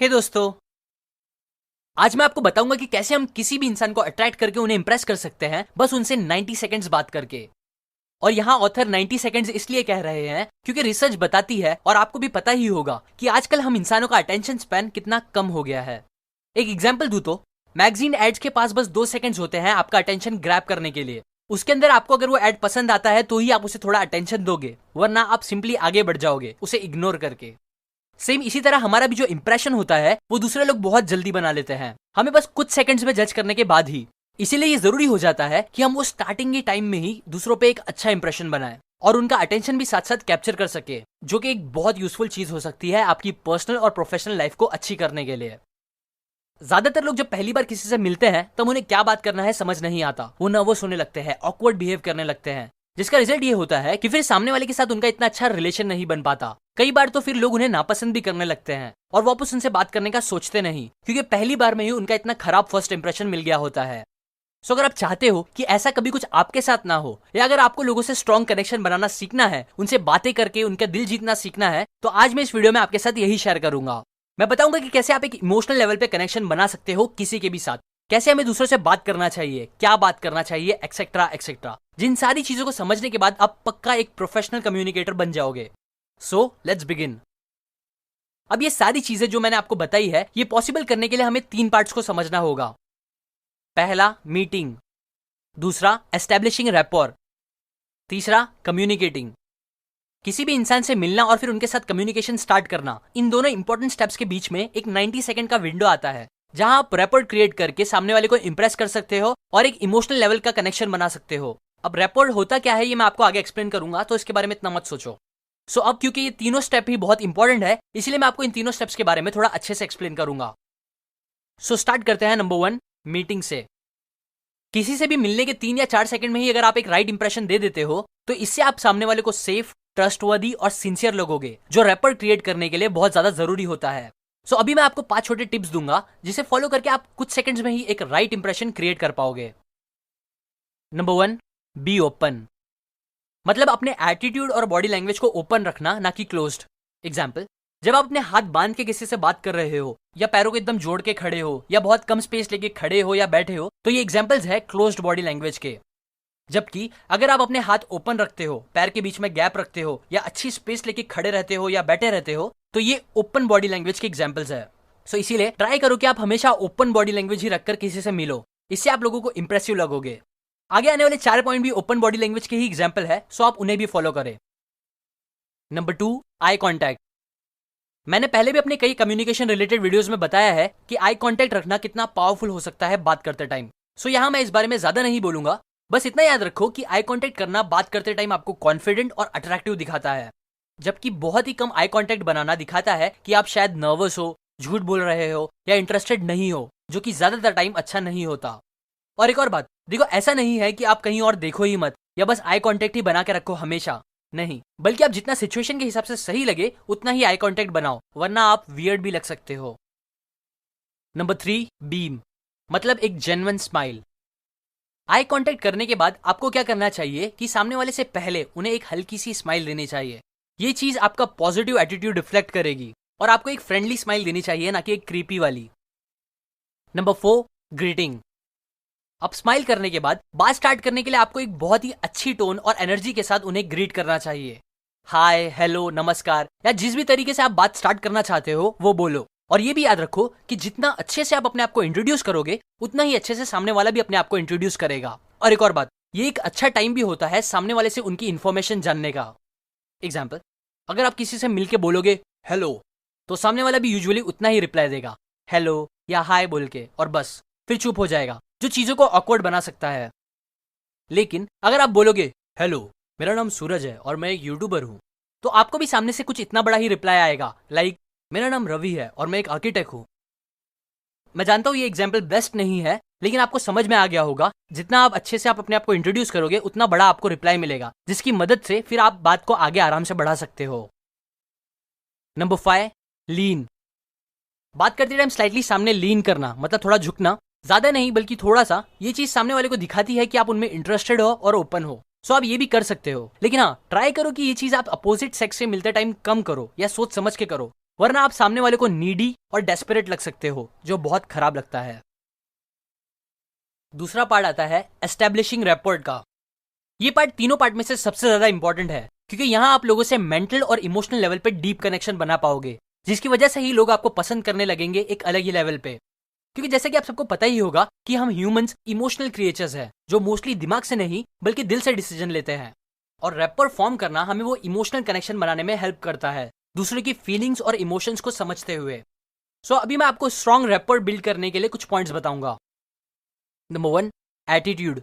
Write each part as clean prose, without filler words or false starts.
हे दोस्तों, आज मैं आपको बताऊंगा कि कैसे हम किसी भी इंसान को अट्रैक्ट करके उन्हें इंप्रेस कर सकते हैं बस उनसे 90 सेकंड्स बात करके। और यहाँ ऑथर 90 सेकंड्स इसलिए कह रहे हैं क्योंकि रिसर्च बताती है और आपको भी पता ही होगा कि आजकल हम इंसानों का अटेंशन स्पैन कितना कम हो गया है। एक एग्जाम्पल दूं तो मैगजीन एड्स के पास बस 2 सेकंड्स होते हैं आपका अटेंशन ग्रैब करने के लिए। उसके अंदर आपको अगर वो एड पसंद आता है तो ही आप उसे थोड़ा अटेंशन दोगे, वरना आप सिंपली आगे बढ़ जाओगे उसे इग्नोर करके। सेम इसी तरह हमारा भी जो इंप्रेशन होता है वो दूसरे लोग बहुत जल्दी बना लेते हैं, हमें बस कुछ सेकंड्स में जज करने के बाद ही। इसीलिए ये जरूरी हो जाता है कि हम वो स्टार्टिंग के टाइम में ही दूसरों पे एक अच्छा इंप्रेशन बनाएं और उनका अटेंशन भी साथ साथ कैप्चर कर सके, जो कि एक बहुत यूजफुल चीज हो सकती है आपकी पर्सनल और प्रोफेशनल लाइफ को अच्छी करने के लिए। ज्यादातर लोग जब पहली बार किसी से मिलते हैं तब उन्हें क्या बात करना है समझ नहीं आता, वो नर्वस होने लगते हैं, ऑकवर्ड बिहेव करने लगते हैं, जिसका रिजल्ट ये होता है कि फिर सामने वाले के साथ उनका इतना अच्छा रिलेशन नहीं बन पाता। कई बार तो फिर लोग उन्हें नापसंद भी करने लगते हैं और वापस उनसे बात करने का सोचते नहीं, क्योंकि पहली बार में ही उनका इतना खराब फर्स्ट इंप्रेशन मिल गया होता है। सो अगर आप चाहते हो कि ऐसा कभी कुछ आपके साथ ना हो, या अगर आपको लोगों से स्ट्रॉन्ग कनेक्शन बनाना सीखना है, उनसे बातें करके उनका दिल जीतना सीखना है, तो आज मैं इस वीडियो में आपके साथ यही शेयर करूंगा। मैं बताऊंगा कि कैसे आप एक इमोशनल लेवल पे कनेक्शन बना सकते हो किसी के भी साथ, कैसे हमें दूसरों से बात करना चाहिए, क्या बात करना चाहिए, एक्सेट्रा एक्सेट्रा। जिन सारी चीजों को समझने के बाद आप पक्का एक प्रोफेशनल कम्युनिकेटर बन जाओगे। So let's begin. अब ये सारी चीजें जो मैंने आपको बताई है, ये पॉसिबल करने के लिए हमें 3 पार्ट्स को समझना होगा। पहला मीटिंग, दूसरा एस्टेब्लिशिंग रैपोर, तीसरा कम्युनिकेटिंग। किसी भी इंसान से मिलना और फिर उनके साथ कम्युनिकेशन स्टार्ट करना, इन दोनों इंपॉर्टेंट स्टेप्स के बीच में एक 90 सेकंड का विंडो आता है, जहां आप रैपोर्ट क्रिएट करके सामने वाले को इंप्रेस कर सकते हो और एक इमोशनल लेवल का कनेक्शन बना सकते हो। अब रैपोर्ट होता क्या है ये मैं आपको आगे एक्सप्लेन करूंगा, तो इसके बारे में इतना मत सोचो। सो अब क्योंकि ये तीनों स्टेप ही बहुत इंपॉर्टेंट है, इसलिए मैं आपको इन तीनों स्टेप्स के बारे में थोड़ा अच्छे से एक्सप्लेन करूंगा। सो स्टार्ट करते हैं नंबर 1, मीटिंग से। किसी से भी मिलने के 3 या 4 सेकंड में ही अगर आप एक राइट इंप्रेशन दे देते हो, तो इससे आप सामने वाले को सेफ, ट्रस्टवर्दी और सिंसियर लगोगे, जो रैपर क्रिएट करने के लिए बहुत ज्यादा जरूरी होता है। सो अभी मैं आपको 5 छोटे टिप्स दूंगा जिसे फॉलो करके आप कुछ सेकंड्स में ही एक राइट इंप्रेशन क्रिएट कर पाओगे। Number 1, be open. मतलब अपने एटीट्यूड और बॉडी लैंग्वेज को ओपन रखना, ना कि क्लोज्ड। एग्जाम्पल, जब आप अपने हाथ बांध के किसी से बात कर रहे हो, या पैरों को एकदम जोड़ के खड़े हो, या बहुत कम स्पेस लेके खड़े हो या बैठे हो, तो ये एग्जाम्पल्स है क्लोज्ड बॉडी लैंग्वेज के। जबकि अगर आप अपने हाथ ओपन रखते हो, पैर के बीच में गैप रखते हो, या अच्छी स्पेस लेके खड़े रहते हो या बैठे रहते हो, तो ये ओपन बॉडी लैंग्वेज के एग्जाम्पल्स है। सो इसीलिए ट्राई करो कि आप हमेशा ओपन बॉडी लैंग्वेज ही रखकर किसी से मिलो, इससे आप लोगों को इंप्रेसिव लगोगे। आगे आने वाले 4 पॉइंट भी ओपन बॉडी लैंग्वेज के ही एग्जाम्पल है, सो आप उन्हें भी फॉलो करें। Number 2, eye contact. मैंने पहले भी अपने कई कम्युनिकेशन रिलेटेड वीडियोस में बताया है कि आई कॉन्टैक्ट रखना कितना पावरफुल हो सकता है बात करते टाइम। सो यहां मैं इस बारे में ज्यादा नहीं बोलूंगा, बस इतना याद रखो कि आई कॉन्टैक्ट करना बात करते टाइम आपको कॉन्फिडेंट और अट्रैक्टिव दिखाता है, जबकि बहुत ही कम आई कॉन्टैक्ट बनाना दिखाता है कि आप शायद नर्वस हो, झूठ बोल रहे हो या इंटरेस्टेड नहीं हो, जो कि ज्यादातर टाइम अच्छा नहीं होता। और एक और बात, देखो ऐसा नहीं है कि आप कहीं और देखो ही मत, या बस आई कॉन्टैक्ट ही बना के रखो हमेशा, नहीं, बल्कि आप जितना सिचुएशन के हिसाब से सही लगे उतना ही आई कॉन्टैक्ट बनाओ, वरना आप वियर्ड भी लग सकते हो। Number 3, beam. मतलब एक जेन्युइन स्माइल। आई कांटेक्ट करने के बाद आपको क्या करना चाहिए कि सामने वाले से पहले उन्हें एक हल्की सी स्माइल देनी चाहिए। ये चीज आपका पॉजिटिव एटीट्यूड रिफ्लेक्ट करेगी, और आपको एक फ्रेंडली स्माइल देनी चाहिए, ना कि एक क्रीपी वाली। Number 4, greeting. अब स्माइल करने के बाद बात स्टार्ट करने के लिए आपको एक बहुत ही अच्छी टोन और एनर्जी के साथ उन्हें ग्रीट करना चाहिए। हाय, हेलो, नमस्कार, या जिस भी तरीके से आप बात स्टार्ट करना चाहते हो वो बोलो। और ये भी याद रखो कि जितना अच्छे से आप अपने आप को इंट्रोड्यूस करोगे, उतना ही अच्छे से सामने वाला भी अपने आप को इंट्रोड्यूस करेगा। और एक और बात, ये एक अच्छा टाइम भी होता है सामने वाले से उनकी इन्फॉर्मेशन जानने का। एग्जाम्पल, अगर आप किसी से मिलके बोलोगे हेलो, तो सामने वाला भी यूजुअली उतना ही रिप्लाई देगा, हेलो या हाय बोल के, और बस फिर चुप हो जाएगा, जो चीजों को ऑकवर्ड बना सकता है। लेकिन अगर आप बोलोगे हेलो, मेरा नाम सूरज है और मैं एक यूट्यूबर हूं, तो आपको भी सामने से कुछ इतना बड़ा ही रिप्लाई आएगा, लाइक मेरा नाम रवि है और मैं एक आर्किटेक्ट हूं। मैं जानता हूं ये एग्जाम्पल बेस्ट नहीं है, लेकिन आपको समझ में आ गया होगा, जितना आप अच्छे से आप अपने आप को इंट्रोड्यूस करोगे उतना बड़ा आपको रिप्लाई मिलेगा, जिसकी मदद से फिर आप बात को आगे आराम से बढ़ा सकते हो। नंबर 5, लीन। बात करते टाइम स्लाइटली सामने लीन करना, मतलब थोड़ा झुकना, ज्यादा नहीं बल्कि थोड़ा सा। ये चीज सामने वाले को दिखाती है कि आप उनमें इंटरेस्टेड हो और ओपन हो। सो आप ये भी कर सकते हो, लेकिन हाँ, ट्राई करो कि ये चीज आप अपोजिट सेक्स से मिलते टाइम कम करो या सोच समझ के करो, वरना आप सामने वाले को नीडी और डेस्परेट लग सकते हो, जो बहुत खराब लगता है। दूसरा पार्ट आता है एस्टेब्लिशिंग रैपोर्ट का। ये पार्ट तीनों पार्ट में से सबसे ज्यादा इंपॉर्टेंट है, क्योंकि यहाँ आप लोगों से मेंटल और इमोशनल लेवल पे डीप कनेक्शन बना पाओगे, जिसकी वजह से ही लोग आपको पसंद करने लगेंगे एक अलग ही लेवल पे। क्योंकि जैसे कि आप सबको पता ही होगा कि हम ह्यूमंस इमोशनल क्रिएचर्स हैं, जो मोस्टली दिमाग से नहीं बल्कि दिल से डिसीजन लेते हैं। और रैपर फॉर्म करना हमें वो इमोशनल कनेक्शन बनाने में हेल्प करता है, दूसरे की फीलिंग्स और इमोशंस को समझते हुए। सो अभी मैं आपको स्ट्रॉन्ग रैपर बिल्ड करने के लिए कुछ पॉइंट्स बताऊंगा। Number 1, attitude.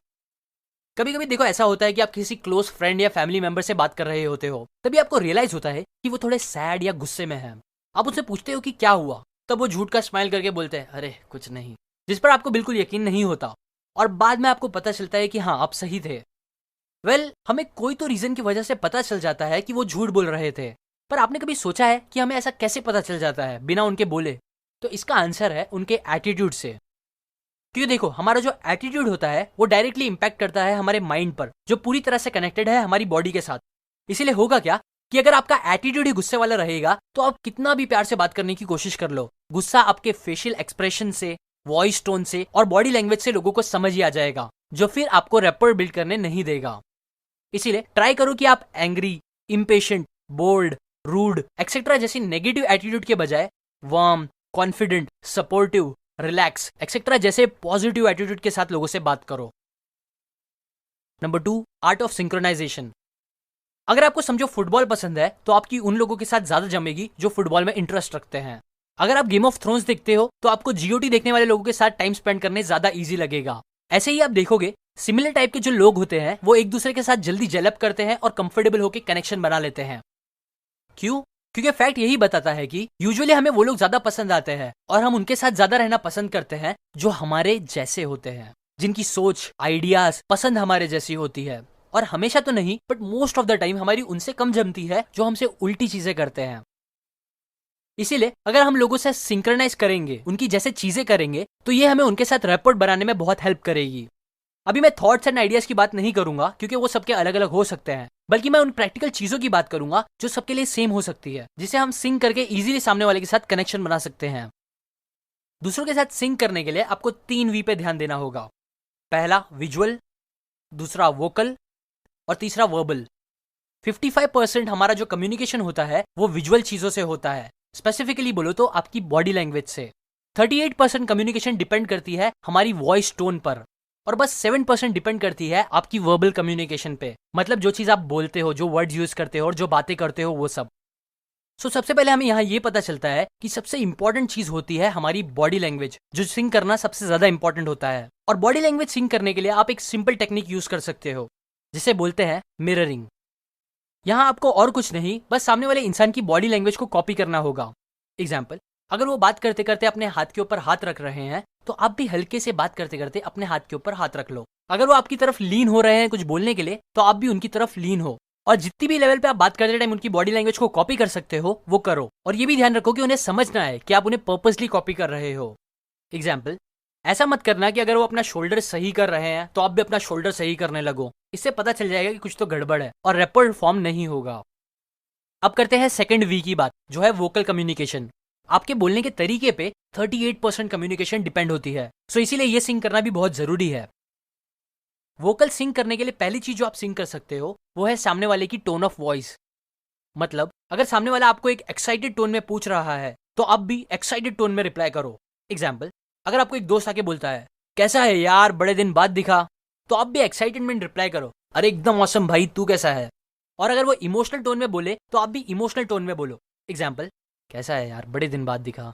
कभी कभी देखो ऐसा होता है कि आप किसी क्लोज फ्रेंड या फैमिली मेंबर से बात कर रहे होते हो, तभी आपको रियलाइज होता है कि वो थोड़े सैड या गुस्से में है। आप उससे पूछते हो कि क्या हुआ, तब वो झूठ का स्माइल करके बोलते हैं अरे कुछ नहीं, जिस पर आपको बिल्कुल यकीन नहीं होता। और बाद में आपको पता चलता है कि हाँ आप सही थे। हमें कोई तो रीजन की वजह से पता चल जाता है कि वो झूठ बोल रहे थे, पर आपने कभी सोचा है कि हमें ऐसा कैसे पता चल जाता है बिना उनके बोले? तो इसका आंसर है उनके एटीट्यूड से। क्योंकि देखो हमारा जो एटीट्यूड होता है वो डायरेक्टली इंपैक्ट करता है हमारे माइंड पर, जो पूरी तरह से कनेक्टेड है हमारी बॉडी के साथ। इसीलिए होगा क्या कि अगर आपका एटीट्यूड ही गुस्से वाला रहेगा तो आप कितना भी प्यार से बात करने की कोशिश कर लो, गुस्सा आपके फेशियल एक्सप्रेशन से, वॉइस टोन से और बॉडी लैंग्वेज से लोगों को समझ ही आ जाएगा, जो फिर आपको रैपर बिल्ड करने नहीं देगा। इसीलिए ट्राई करो कि आप angry, impatient, bold, rude etcetera जैसी नेगेटिव एटीट्यूड के बजाय warm, confident, supportive, relax etcetera जैसे पॉजिटिव एटीट्यूड के साथ लोगों से बात करो। Number 2, art of synchronization. अगर आपको समझो फुटबॉल पसंद है तो आपकी उन लोगों के साथ ज्यादा जमेगी जो फुटबॉल में इंटरेस्ट रखते हैं। अगर आप गेम ऑफ थ्रोन्स देखते हो तो आपको जीओटी देखने वाले लोगों के साथ टाइम स्पेंड करने ज्यादा इजी लगेगा। ऐसे ही आप देखोगे सिमिलर टाइप के जो लोग होते हैं वो एक दूसरे के साथ जल्दी जेलअप करते हैं और कंफर्टेबल होकर कनेक्शन बना लेते हैं। क्यों? क्योंकि फैक्ट यही बताता है कि यूजुअली हमें वो लोग ज्यादा पसंद आते हैं और हम उनके साथ ज्यादा रहना पसंद करते हैं जो हमारे जैसे होते हैं, जिनकी सोच, आइडियाज, पसंद हमारे जैसी होती है। और हमेशा तो नहीं but most of the time हमारी उनसे कम जमती है जो हमसे उल्टी चीजें करते हैं। इसीलिए अगर हम लोगों से सिंक्रोनाइज करेंगे, उनकी जैसे चीजें करेंगे, तो ये हमें उनके साथ रैपर बनाने में बहुत हेल्प करेगी। अभी मैं थॉट्स एंड आइडियाज की बात नहीं करूंगा क्योंकि वो सबके अलग अलग हो सकते हैं, बल्कि मैं उन प्रैक्टिकल चीजों की बात करूंगा जो सबके लिए सेम हो सकती है, जिसे हम सिंक करके इजीली सामने वाले के साथ कनेक्शन बना सकते हैं। दूसरों के साथ सिंक करने के लिए आपको 3 वी पे ध्यान देना होगा। पहला विजुअल, दूसरा वोकल और तीसरा वर्बल। 55% हमारा जो कम्युनिकेशन होता है वो विजुअल चीजों से होता है, स्पेसिफिकली बोलो तो आपकी बॉडी लैंग्वेज से। 38% कम्युनिकेशन डिपेंड करती है हमारी वॉइस टोन पर, और बस 7% डिपेंड करती है आपकी वर्बल कम्युनिकेशन पे, मतलब जो चीज आप बोलते हो, जो वर्ड्स यूज करते हो और जो बातें करते हो वो सब। सबसे पहले हमें यहाँ ये पता चलता है कि सबसे इंपॉर्टेंट चीज होती है हमारी बॉडी लैंग्वेज, जो सिंक करना सबसे ज्यादा इंपॉर्टेंट होता है। और बॉडी लैंग्वेज सिंक करने के लिए आप एक सिंपल टेक्निक यूज कर सकते हो, जिसे बोलते हैं मिररिंग। यहाँ आपको और कुछ नहीं, बस सामने वाले इंसान की बॉडी लैंग्वेज को कॉपी करना होगा। एग्जाम्पल, अगर वो बात करते करते अपने हाथ के ऊपर हाथ रख रहे हैं तो आप भी हल्के से बात करते करते अपने हाथ के ऊपर हाथ रख लो। अगर वो आपकी तरफ लीन हो रहे हैं कुछ बोलने के लिए तो आप भी उनकी तरफ लीन हो, और जितनी भी लेवल पे आप बात करते टाइम उनकी बॉडी लैंग्वेज को कॉपी कर सकते हो वो करो। और ये भी ध्यान रखो कि उन्हें समझना है कि आप उन्हें पर्पसली कॉपी कर रहे हो। एग्जाम्पल, ऐसा मत करना कि अगर वो अपना शोल्डर सही कर रहे हैं तो आप भी अपना शोल्डर सही करने लगो, इससे पता चल जाएगा कि कुछ तो गड़बड़ है और रैपर फॉर्म नहीं होगा। अब करते हैं सेकंड वी की बात, जो है वोकल कम्युनिकेशन। आपके बोलने के तरीके पे 38% कम्युनिकेशन डिपेंड होती है, सो इसीलिए ये सिंक करना भी बहुत जरूरी है। वोकल सिंक करने के लिए पहली चीज जो आप सिंक कर सकते हो वो है सामने वाले की टोन ऑफ वॉइस। मतलब अगर सामने वाला आपको एक एक्साइटेड टोन में पूछ रहा है तो आप भी एक्साइटेड टोन में रिप्लाई करो। एग्जाम्पल, अगर आपको एक दोस्त आके बोलता है कैसा है यार बड़े दिन बाद दिखा, तो आप भी एक्साइटेड में रिप्लाई करो अरे एकदम ऑसम भाई, तू कैसा है। और अगर वो इमोशनल टोन में बोले तो आप भी इमोशनल टोन में बोलो। एग्जाम्पल, कैसा है यार बड़े दिन बाद दिखा,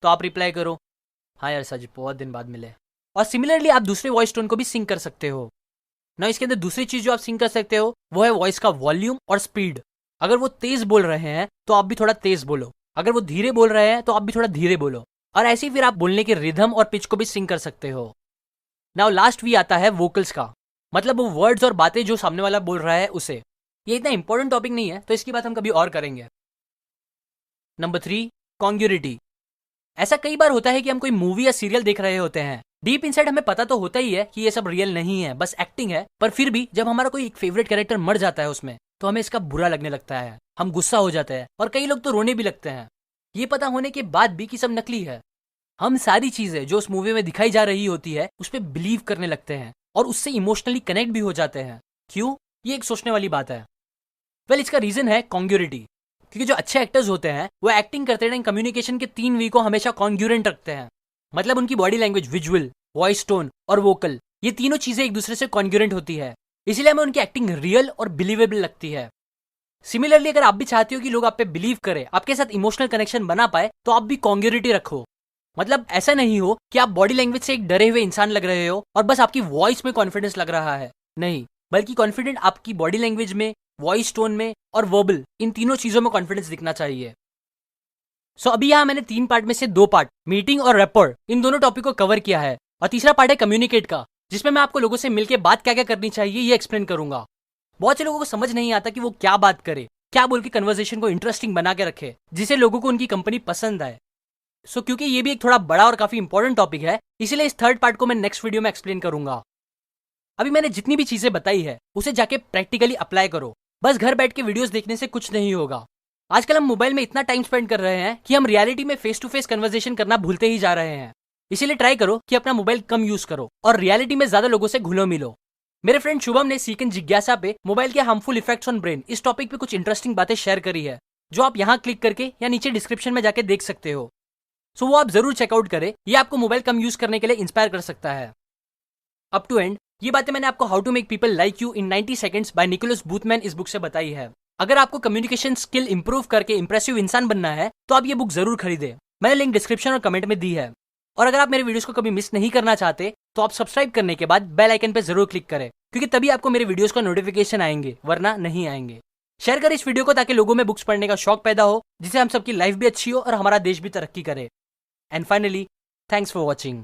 तो आप रिप्लाई करो हाँ यार सच बहुत दिन बाद मिले। और सिमिलरली आप दूसरे वॉइस टोन को भी सिंक कर सकते हो ना। इसके अंदर दूसरी चीज जो आप सिंक कर सकते हो वो है वॉइस का वॉल्यूम और स्पीड। अगर वो तेज बोल रहे हैं तो आप भी थोड़ा तेज बोलो, अगर वो धीरे बोल रहे हैं तो आप भी थोड़ा धीरे बोलो, और ऐसे ही फिर आप बोलने के रिदम और पिच को भी सिंक कर सकते हो। नाउ लास्ट वी आता है वोकल्स का, मतलब वो वर्ड्स और बातें जो सामने वाला बोल रहा है उसे। ये इतना इंपॉर्टेंट टॉपिक नहीं है तो इसकी बात हम कभी और करेंगे। नंबर 3, कॉन्ग्रुइटी। ऐसा कई बार होता है कि हम कोई मूवी या सीरियल देख रहे होते हैं, डीप इनसाइड हमें पता तो होता ही है कि ये सब रियल नहीं है, बस एक्टिंग है, पर फिर भी जब हमारा कोई एक फेवरेट कैरेक्टर मर जाता है उसमें तो हमें इसका बुरा लगने लगता है, हम गुस्सा हो जाते हैं और कई लोग तो रोने भी लगते हैं। ये पता होने के बाद भी कि सब नकली है। हम सारी चीजें जो उस मूवी में दिखाई जा रही होती है उस पर बिलीव करने लगते हैं और उससे इमोशनली कनेक्ट भी हो जाते हैं। क्यों? ये एक सोचने वाली बात है। इसका रीजन है कॉन्ग्यूरिटी। क्योंकि जो अच्छे एक्टर्स होते हैं वो एक्टिंग करते टाइम कम्युनिकेशन के 3 वी को हमेशा कॉन्ग्यूरेंट रखते हैं। मतलब उनकी body language, visual, voice tone और वोकल, ये तीनों चीजें एक दूसरे से कॉन्ग्यूरेंट होती है। इसीलिए हमें उनकी एक्टिंग रियल और बिलीवेबल लगती है। सिमिलरली अगर आप भी चाहते हो कि लोग आप पे बिलीव करें, आपके साथ इमोशनल कनेक्शन बना पाए, तो आप भी कॉन्ग्यूरिटी रखो। मतलब ऐसा नहीं हो कि आप बॉडी लैंग्वेज से एक डरे हुए इंसान लग रहे हो और बस आपकी वॉइस में कॉन्फिडेंस लग रहा है। नहीं, बल्कि कॉन्फिडेंट आपकी बॉडी लैंग्वेज में, वॉइस टोन में और वर्बल, इन तीनों चीजों में कॉन्फिडेंस दिखना चाहिए। अभी यहाँ मैंने 3 पार्ट में से 2 पार्ट, मीटिंग और रैपर, इन दोनों टॉपिक को कवर किया है। और तीसरा पार्ट है कम्युनिकेट का, जिसमें मैं आपको लोगों से मिलकर बात क्या क्या करनी चाहिए ये एक्सप्लेन करूंगा। बहुत से लोगों को समझ नहीं आता कि वो क्या बात करे, क्या बोल के कन्वर्सेशन को इंटरेस्टिंग बना के रखे, जिससे लोगों को उनकी कंपनी पसंद आए। क्योंकि ये भी एक थोड़ा बड़ा और काफी इंपॉर्टेंट टॉपिक है, इसीलिए इस 3rd पार्ट को मैं नेक्स्ट वीडियो में एक्सप्लेन करूंगा। अभी मैंने जितनी भी चीजें बताई है उसे जाके प्रैक्टिकली अप्लाई करो। बस घर बैठ के वीडियोस देखने से कुछ नहीं होगा। आजकल हम मोबाइल में इतना टाइम स्पेंड कर रहे हैं कि हम रियलिटी में फेस टू फेस कन्वर्सेशन करना भूलते ही जा रहे हैं। इसीलिए ट्राई करो कि अपना मोबाइल कम यूज करो और रियलिटी में ज्यादा लोगों से घुलो मिलो। मेरे फ्रेंड शुभम ने सीक एंड जिज्ञासा पे मोबाइल के हार्मफुल इफेक्ट्स ऑन ब्रेन, इस टॉपिक पे कुछ इंटरेस्टिंग बातें शेयर करी है, जो आप यहाँ क्लिक करके या नीचे डिस्क्रिप्शन में जाके देख सकते हो। वो आप जरूर चेकआउट करें, ये आपको मोबाइल कम यूज करने के लिए इंस्पायर कर सकता है। अप टू एंड ये बातें मैंने आपको how to make people like you in 90 seconds by Nicholas Boothman इस बुक से बताई है। अगर आपको कम्युनिकेशन स्किल इंप्रूव करके इंप्रेसिव इंसान बनना है तो आप ये बुक जरूर खरीदें। मैंने लिंक डिस्क्रिप्शन और कमेंट में दी है। और अगर आप मेरे वीडियोस को कभी मिस नहीं करना चाहते तो आप सब्सक्राइब करने के बाद बेल आइकन पे जरूर क्लिक करें, क्योंकि तभी आपको मेरे वीडियोस का नोटिफिकेशन आएंगे, वरना नहीं आएंगे। शेयर करें इस वीडियो को ताकि लोगों में बुक्स पढ़ने का शौक पैदा हो, जिससे हम सबकी लाइफ भी अच्छी हो और हमारा देश भी तरक्की करे। And finally, thanks for watching.